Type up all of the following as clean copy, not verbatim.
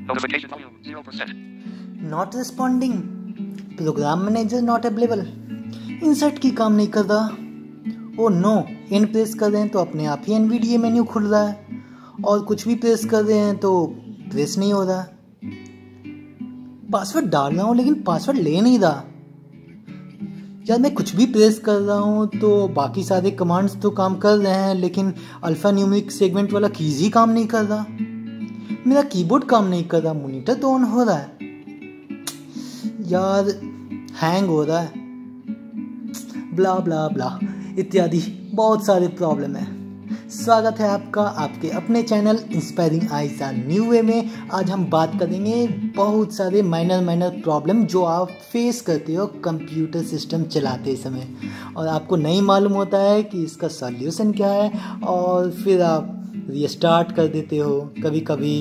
Notification volume 0%. Not responding, program manager not available, insert key काम नहीं कर रहा। ओ नो, एन प्रेस कर रहे हैं तो अपने आप ही एनवीडीए मेन्यू खुल रहा है, और कुछ भी प्रेस कर रहे हैं तो प्रेस नहीं हो रहा। पासवर्ड डाल रहा हूँ लेकिन पासवर्ड ले नहीं रहा। यार मैं कुछ भी प्रेस कर रहा हूँ तो बाकी सारे कमांड्स तो काम कर रहे हैं, लेकिन अल्फा न्यूमेरिक सेगमेंट वाला कीज ही काम नहीं कर रहा। मेरा कीबोर्ड काम नहीं कर रहा, मॉनिटर तो ऑन हो रहा है, यार हैंग हो रहा है, ब्ला ब्ला ब्ला इत्यादि बहुत सारे प्रॉब्लम है। स्वागत है आपका आपके अपने channel inspiring eyes a new way में। आज हम बात करेंगे बहुत सारे माइनर प्रॉब्लम जो आप फेस करते हो कंप्यूटर सिस्टम चलाते समय, और आपको नहीं मालूम होता है कि इसका सॉल्यूशन क्या है, और फिर आप रीस्टार्ट कर देते हो, कभी कभी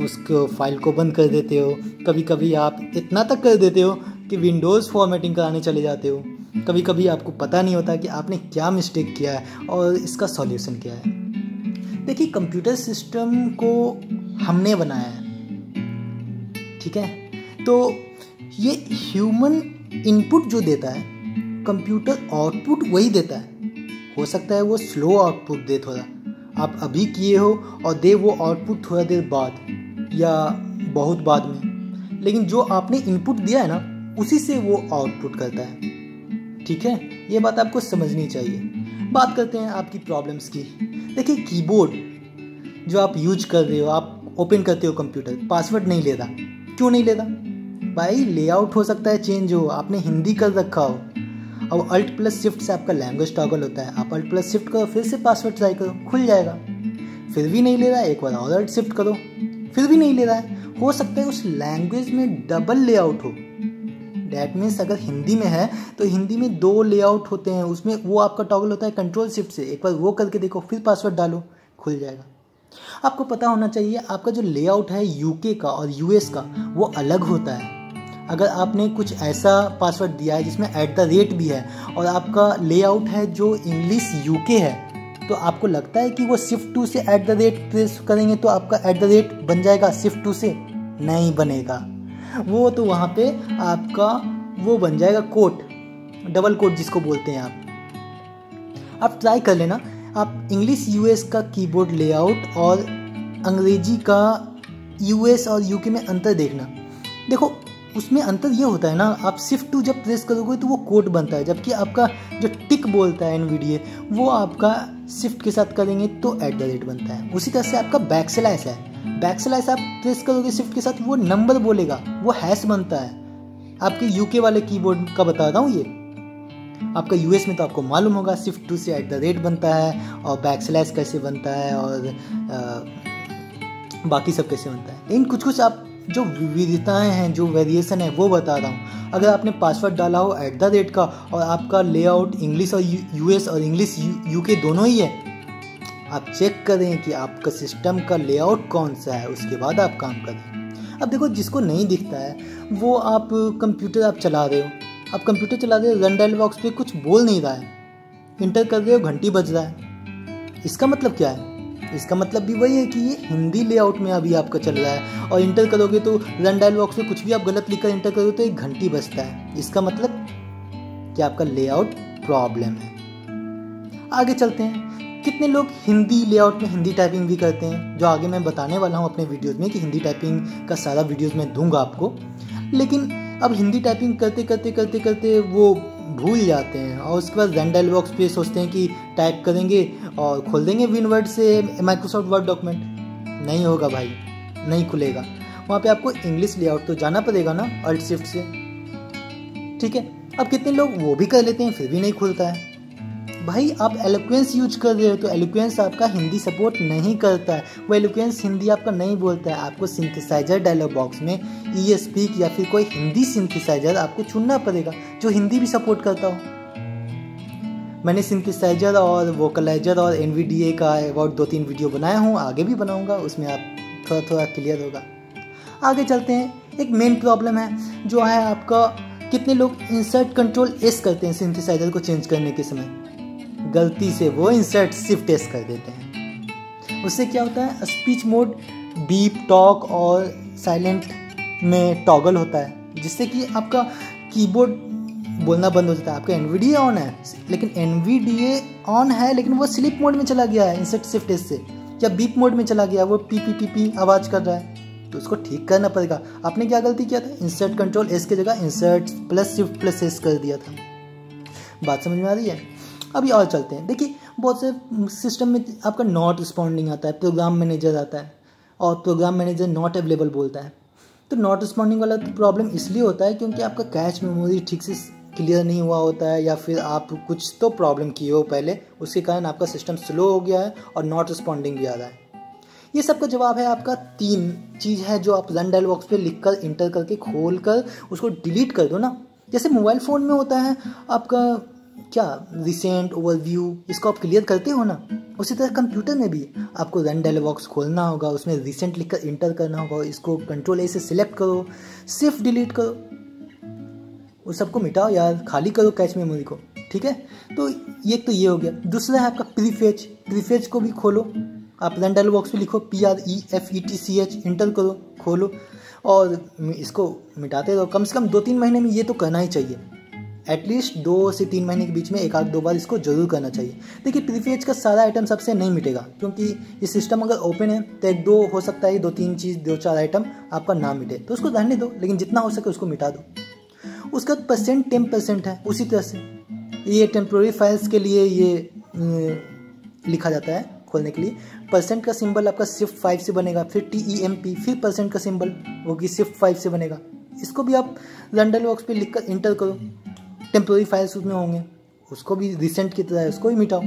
उसको फाइल को बंद कर देते हो, कभी कभी आप इतना तक कर देते हो कि विंडोज़ फॉर्मेटिंग कराने चले जाते हो, कभी कभी आपको पता नहीं होता कि आपने क्या मिस्टेक किया है और इसका सॉल्यूशन क्या है। देखिए, कंप्यूटर सिस्टम को हमने बनाया है, ठीक है, तो ये ह्यूमन इनपुट जो देता है, कंप्यूटर आउटपुट वही देता है। हो सकता है वो स्लो आउटपुट दे, थोड़ा आप अभी किए हो और दे वो आउटपुट थोड़ा देर बाद या बहुत बाद में, लेकिन जो आपने इनपुट दिया है ना उसी से वो आउटपुट करता है, ठीक है। ये बात आपको समझनी चाहिए। बात करते हैं आपकी प्रॉब्लम्स की। देखिए, कीबोर्ड जो आप यूज कर रहे हो, आप ओपन करते हो कंप्यूटर, पासवर्ड नहीं ले रहा। क्यों नहीं ले रहा भाई? लेआउट हो सकता है चेंज हो, आपने हिंदी कर रखा हो, अब अल्ट प्लस शिफ्ट से आपका लैंग्वेज टॉगल होता है, आप अल्ट प्लस शिफ्ट करो, फिर से पासवर्ड ट्राई करो, खुल जाएगा। फिर भी नहीं ले रहा है, एक बार और अल्ट शिफ्ट करो, फिर भी नहीं ले रहा है। हो सकता है उस लैंग्वेज में डबल लेआउट हो। डैट मीन्स अगर हिंदी में है तो हिंदी में 2 लेआउट होते हैं, उसमें वो आपका टॉगल होता है कंट्रोल शिफ्ट से। एक बार वो करके देखो, फिर पासवर्ड डालो, खुल जाएगा। आपको पता होना चाहिए आपका जो लेआउट है यूके का और यूएस का वो अलग होता है। अगर आपने कुछ ऐसा पासवर्ड दिया है जिसमें @ भी है और आपका लेआउट है जो इंग्लिश यूके है, तो आपको लगता है कि वो shift2 से @ प्रेस करेंगे तो आपका @ बन जाएगा, shift2 से नहीं बनेगा। वो तो वहाँ पे आपका वो बन जाएगा कोट, डबल कोट जिसको बोलते हैं। आप ट्राई कर लेना, आप इंग्लिश यूएस का कीबोर्ड लेआउट और अंग्रेजी का यूएस और यूके में अंतर देखना। देखो, उसमें अंतर ये होता है ना, आप shift2 जब प्रेस करोगे तो वो कोड बनता है, जबकि आपका जो टिक बोलता है एनवीडीए वो आपका शिफ्ट के साथ करेंगे तो @ बनता है। उसी तरह से आपका बैकस्लैश है, बैकस्लैश आप प्रेस करोगे शिफ्ट के साथ वो नंबर बोलेगा, वो हैश बनता है। आपके यूके वाले कीबोर्ड का बता रहा हूँ ये, आपका यूएस में तो आपको मालूम होगा shift2 से @ बनता है और बैकस्लैश कैसे बनता है और बाकी सब कैसे बनता है। लेकिन कुछ आप जो विविधताएं हैं, जो वेरिएशन है वो बता रहा हूँ। अगर आपने पासवर्ड डाला हो @ का और आपका लेआउट इंग्लिश और यूएस और इंग्लिश यूके दोनों ही है, आप चेक करें कि आपका सिस्टम का लेआउट कौन सा है, उसके बाद आप काम करें। अब देखो, जिसको नहीं दिखता है वो आप कंप्यूटर आप चला रहे हो, आप कंप्यूटर चला रहे हो, रन डायल बॉक्स पे कुछ बोल नहीं रहा है, इंटर कर रहे हो, घंटी बज रहा है। इसका मतलब क्या है? इसका मतलब भी वही है कि ये हिंदी लेआउट में अभी आपका चल रहा है, और इंटर करोगे तो रन डायल बॉक्स में कुछ भी आप गलत लिखकर इंटर करोगे तो एक घंटी बजता है। इसका मतलब कि आपका लेआउट प्रॉब्लम है। आगे चलते हैं। कितने लोग हिंदी लेआउट में हिंदी टाइपिंग भी करते हैं, जो आगे मैं बताने वाला हूँ अपने वीडियोज़ में कि हिंदी टाइपिंग का सारा वीडियोज़ मैं दूंगा आपको। लेकिन अब हिंदी टाइपिंग करते करते वो भूल जाते हैं, और उसके बाद रन डायल बॉक्स पे सोचते हैं कि टाइप करेंगे और खोल देंगे विनवर्ड से माइक्रोसॉफ्ट वर्ड डॉक्यूमेंट। नहीं होगा भाई, नहीं खुलेगा। वहाँ पे आपको इंग्लिश लेआउट तो जाना पड़ेगा ना अल्ट शिफ्ट से, ठीक है। अब कितने लोग वो भी कर लेते हैं, फिर भी नहीं खुलता है। भाई, आप एलोक्वेंस यूज कर रहे हो तो एलोक्वेंस आपका हिंदी सपोर्ट नहीं करता है, वो एलोक्वेंस हिंदी आपका नहीं बोलता है। आपको सिंथेसाइजर डायलॉग बॉक्स में ESpeak या फिर कोई हिंदी सिंथेसाइजर आपको चुनना पड़ेगा जो हिंदी भी सपोर्ट करता हो। मैंने सिंथेसाइजर और वोकलाइजर और NVDA का अबाउट 2-3 वीडियो बनाया हूँ, आगे भी बनाऊँगा, उसमें आप थोड़ा क्लियर होगा। आगे चलते हैं। एक मेन प्रॉब्लम है जो है आपका, कितने लोग इंसर्ट कंट्रोल S करते हैं सिंथेसाइजर को चेंज करने के समय, गलती से वो इंसर्ट शिफ्ट S कर देते हैं। उससे क्या होता है, स्पीच मोड बीप, टॉक और साइलेंट में टॉगल होता है, जिससे कि आपका कीबोर्ड बोलना बंद हो जाता है। आपका एनवीडीए ऑन है, लेकिन एनवीडीए ऑन है लेकिन वो स्लीप मोड में चला गया है इंसर्ट शिफ्ट एस से, या बीप मोड में चला गया, वो पी पी पी पी आवाज़ कर रहा है, तो उसको ठीक करना पड़ेगा। आपने क्या गलती किया था, इंसर्ट कंट्रोल एस की जगह insert plus shift plus S कर दिया था। बात समझ में आ रही है? अभी और चलते हैं। देखिए बहुत से सिस्टम में आपका नॉट रिस्पॉन्डिंग आता है, प्रोग्राम मैनेजर आता है और प्रोग्राम मैनेजर नॉट अवेलेबल बोलता है। तो नॉट रिस्पॉन्डिंग वाला तो प्रॉब्लम इसलिए होता है क्योंकि आपका कैश मेमोरी ठीक से क्लियर नहीं हुआ होता है, या फिर आप कुछ तो प्रॉब्लम किए हो पहले, उसके कारण आपका सिस्टम स्लो हो गया है और नॉट रिस्पॉन्डिंग भी आ रहा है। ये सब का जवाब है आपका 3 चीज़ है जो आप रन डायल बॉक्स पे लिख कर इंटर करके खोल कर उसको डिलीट कर दो ना। जैसे मोबाइल फ़ोन में होता है आपका क्या रिसेंट, ओवरव्यू, इसको आप क्लियर करते हो ना, उसी तरह कंप्यूटर में भी आपको रन डायल बॉक्स खोलना होगा, उसमें रिसेंट लिख कर इंटर करना होगा, इसको कंट्रोल ए से सिलेक्ट करो, सिर्फ डिलीट करो, उस सबको मिटाओ यार, खाली करो कैश मेमोरी को, ठीक है। तो ये हो गया। दूसरा है आपका प्रीफेच। प्रीफेच को भी खोलो, आप रन डायल बॉक्स पे लिखो PREFETCH, इंटर करो, खोलो और इसको मिटाते रहो। कम से कम 2-3 महीने में ये तो करना ही चाहिए, एटलीस्ट 2 से 3 महीने के बीच में 1-2 बार इसको जरूर करना चाहिए। देखिए प्रीफेच का सारा आइटम सबसे नहीं मिटेगा, क्योंकि ये सिस्टम अगर ओपन है तो 1-2 हो सकता है, 2-3 चीज़ 2-4 आइटम आपका ना मिटे, तो उसको रहने दो, लेकिन जितना हो सके उसको मिटा दो। उसका परसेंट 10% है, उसी तरह से ये टेम्प्रोरी फाइल्स के लिए ये लिखा जाता है खोलने के लिए। परसेंट का सिंबल आपका शिफ्ट 5 से बनेगा, फिर TEMP, फिर परसेंट का सिंबल वो कि शिफ्ट 5 से बनेगा। इसको भी आप रन डायल बॉक्स पे लिख कर इंटर करो, टेम्प्रोरी फाइल्स उसमें होंगे, उसको भी रिसेंट की तरह है, उसको भी मिटाओ,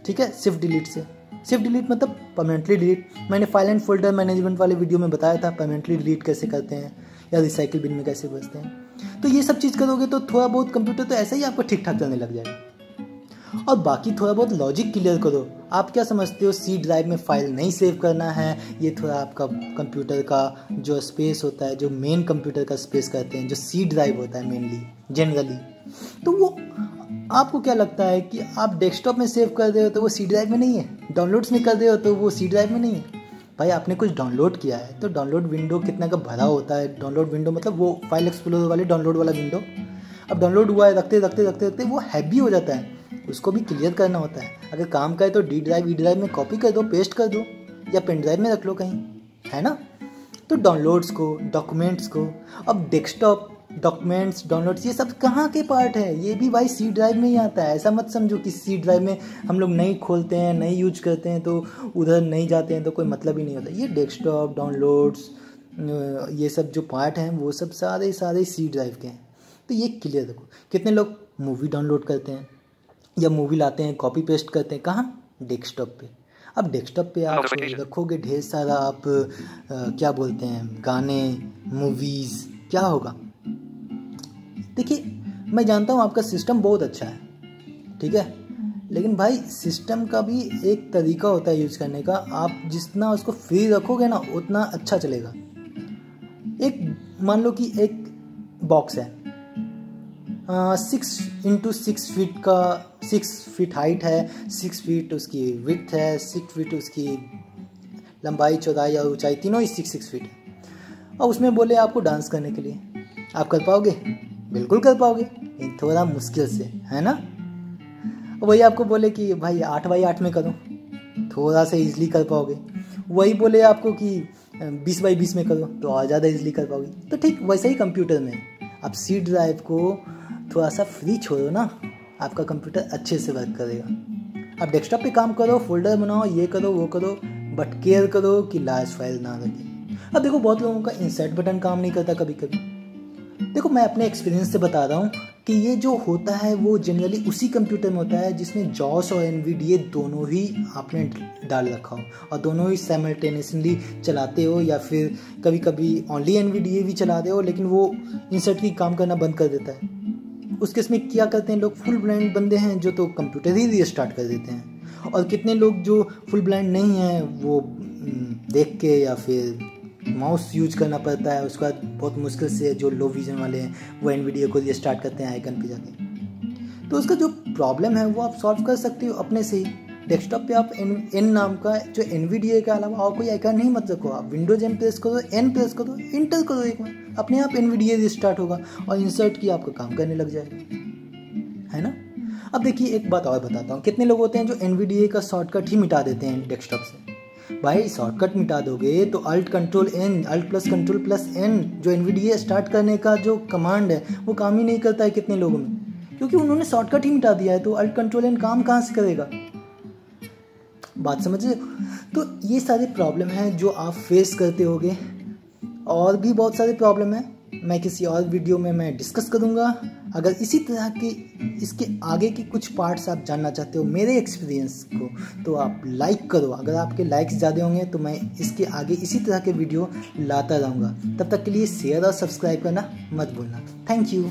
ठीक है, शिफ्ट डिलीट से। शिफ्ट डिलीट मतलब परमानेंटली डिलीट। मैंने फाइल एंड फोल्डर मैनेजमेंट वाले वीडियो में बताया था परमानेंटली डिलीट कैसे करते हैं या रिसाइकिल बिन में कैसे बचते हैं। तो ये सब चीज़ करोगे तो थोड़ा बहुत कंप्यूटर तो ऐसा ही आपको ठीक ठाक चलने लग जाएगा। और बाकी थोड़ा बहुत लॉजिक क्लियर करो। आप क्या समझते हो सी ड्राइव में फाइल नहीं सेव करना है, ये थोड़ा आपका कंप्यूटर का जो स्पेस होता है, जो मेन कंप्यूटर का स्पेस कहते हैं, जो सी ड्राइव होता है मेनली जनरली, तो वो आपको क्या लगता है कि आप डेस्कटॉप में सेव कर रहे हो तो वो सी ड्राइव में नहीं है, डाउनलोड्स में कर रहे हो तो वो सी ड्राइव में नहीं है। भाई आपने कुछ डाउनलोड किया है तो डाउनलोड विंडो कितना का भरा होता है, डाउनलोड विंडो मतलब वो फाइल एक्सप्लोरर वाले डाउनलोड वाला विंडो, अब डाउनलोड हुआ है रखते रखते रखते रखते वो हैवी हो जाता है, उसको भी क्लियर करना होता है। अगर काम करे तो डी ड्राइव ई ड्राइव में कॉपी कर दो, पेस्ट कर दो, या पेन ड्राइव में रख लो कहीं, है ना। तो डाउनलोड्स को, डॉक्यूमेंट्स को, अब डेस्कटॉप डॉक्यूमेंट्स डाउनलोड्स ये सब कहाँ के पार्ट है, ये भी भाई सी ड्राइव में ही आता है। ऐसा मत समझो कि सी ड्राइव में हम लोग नहीं खोलते हैं, नहीं यूज करते हैं तो उधर नहीं जाते हैं तो कोई मतलब ही नहीं होता। ये डेस्कटॉप डाउनलोड्स ये सब जो पार्ट हैं वो सब सारे सी ड्राइव के हैं। तो ये क्लियर रखो। कितने लोग मूवी डाउनलोड करते हैं या मूवी लाते हैं कॉपी पेस्ट करते हैं, कहाँ, डेस्कटॉप पे। अब डेस्कटॉप पे आप रखोगे ढेर सारा आप क्या बोलते हैं गाने, मूवीज़, क्या होगा। देखिए मैं जानता हूँ आपका सिस्टम बहुत अच्छा है, ठीक है, लेकिन भाई सिस्टम का भी एक तरीका होता है यूज़ करने का। आप जितना उसको फ्री रखोगे ना उतना अच्छा चलेगा। एक मान लो कि एक बॉक्स है 6x6 फीट का, 6 फीट हाइट है, 6 फीट उसकी विड्थ है, 6 फीट उसकी लंबाई चौड़ाई और ऊंचाई तीनों ही 6 फीट है। और उसमें बोले आपको डांस करने के लिए, आप कर पाओगे? बिल्कुल कर पाओगे, थोड़ा मुश्किल से, है ना। वही आपको बोले कि भाई 8x8 में करो, थोड़ा सा इजीली कर पाओगे। वही बोले आपको कि 20x20 में करो तो और ज़्यादा इजीली कर पाओगे। तो ठीक वैसे ही कंप्यूटर में आप सी ड्राइव को थोड़ा सा फ्री छोड़ो ना, आपका कंप्यूटर अच्छे से वर्क करेगा। आप डेस्कटॉप पे काम करो, फोल्डर बनाओ, ये करो वो करो, बट केयर करो कि लार्ज फाइल ना रखें। अब देखो बहुत लोगों का इंसर्ट बटन काम नहीं करता कभी कभी। देखो मैं अपने एक्सपीरियंस से बता रहा हूँ कि ये जो होता है वो जनरली उसी कंप्यूटर में होता है जिसमें जॉस और एनवीडीए दोनों ही आपने डाल रखा हो और दोनों ही साइमल्टेनियसली चलाते हो, या फिर कभी कभी ओनली एनवीडीए भी चलाते हो लेकिन वो इंसर्ट की काम करना बंद कर देता है। उस केस में क्या करते हैं लोग, फुल ब्लाइंड बंदे हैं जो तो कंप्यूटर ही रीस्टार्ट कर देते हैं, और कितने लोग जो फुल ब्लाइंड नहीं हैं वो देख के या फिर माउस यूज करना पड़ता है, उसके बाद बहुत मुश्किल से जो लो विजन वाले हैं वो एनवीडीए को रीस्टार्ट करते हैं आइकन पे जाके। तो उसका जो प्रॉब्लम है वो आप सॉल्व कर सकते हो अपने से ही। डेस्कटॉप पे आप एन नाम का जो NVDA के अलावा और कोई आइकन नहीं मत रखो। आप विंडोज एन प्रेस करो, एन प्रेस करो, इंटर करो, एक बार अपने आप NVDA रिस्टार्ट होगा और इंसर्ट की आपका काम करने लग जाएगा, है ना। अब देखिए एक बात और बताता हूँ, कितने लोग होते हैं जो NVDA का शॉर्टकट ही मिटा देते हैं डेस्कटॉप से। भाई शॉर्टकट मिटा दोगे तो alt plus control plus N जो NVDA स्टार्ट करने का जो कमांड है वो काम ही नहीं करता है कितने लोगों में, क्योंकि उन्होंने शॉर्टकट ही मिटा दिया है। तो अल्ट कंट्रोल एन काम कहाँ से करेगा, बात समझ रहे। तो ये सारे प्रॉब्लम हैं जो आप फेस करते होगे, और भी बहुत सारे प्रॉब्लम हैं, मैं किसी और वीडियो में मैं डिस्कस करूँगा। अगर इसी तरह की इसके आगे की कुछ पार्ट्स आप जानना चाहते हो मेरे एक्सपीरियंस को, तो आप लाइक करो। अगर आपके लाइक्स ज़्यादा होंगे तो मैं इसके आगे इसी तरह के वीडियो लाता रहूँगा। तब तक के लिए शेयर और सब्सक्राइब करना मत भूलना। Thank you.